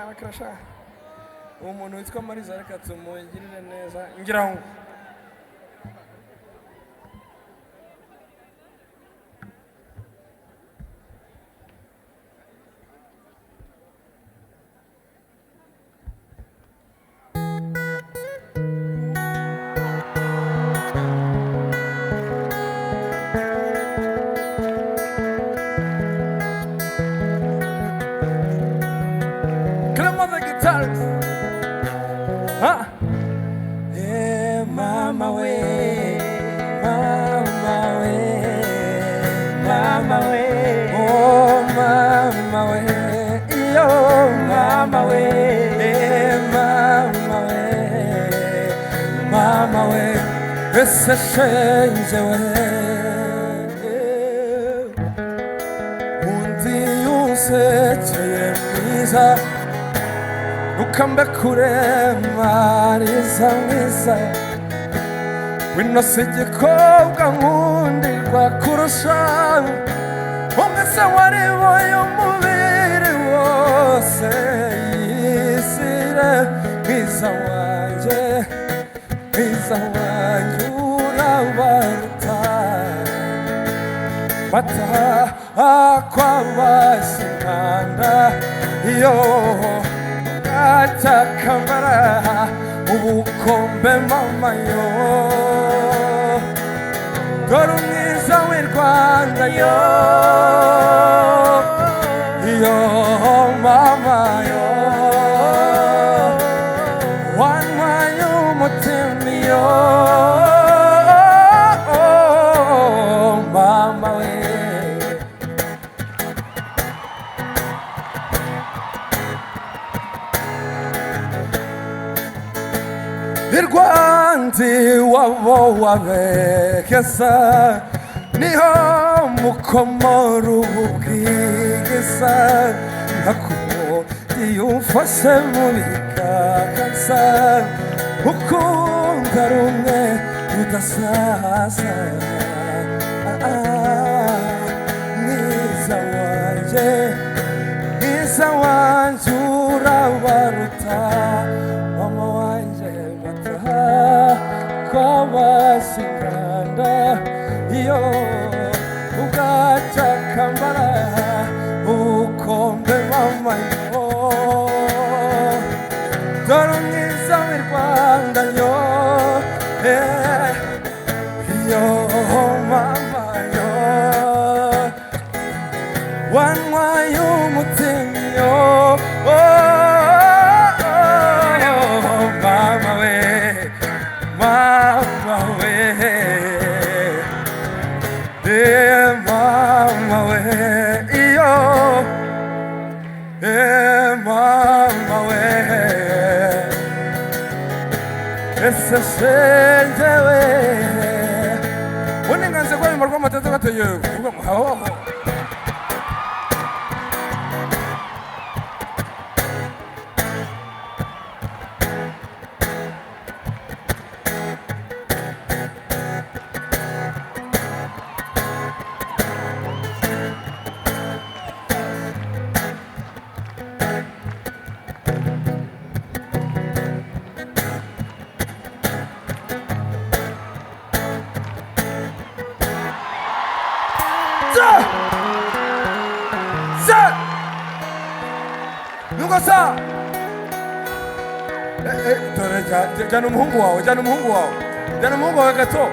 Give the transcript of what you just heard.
akarasha uwo muntu witwa Mariza reka tumugirire neza ngira ngo ese shenze we undi yusekeye mwiza nukambe kure Mariza mwiza wino si igikobwa nkundirwa kurusha umwese wariboye umubiri wose yisire mwiza wanjye urabaruta bata kwabasinkanda iyo bwatakambara ubukombe mama yo dore umwiza w'i Rwanda yo iyo mama yo wantwaye umutima yo mama we i Rwanda iwabo wabekeza niho mukomora ububwigeza iyo umfashe mu biganza ukunda rumwe udasaza mwiza wanjye urabaruta mama wanjye bata kwabasinkanda iyo ubwatakambara ubukombe mama yo dore umwiza w'i Rwanda yo yo mama yo wantwaye umutima yo mama we mama we mama we iyo mama we ese shenze we uninganze kwa imbarwa matatu gateye kuvuga muhaho 누가사 jana umuhungu wawe gato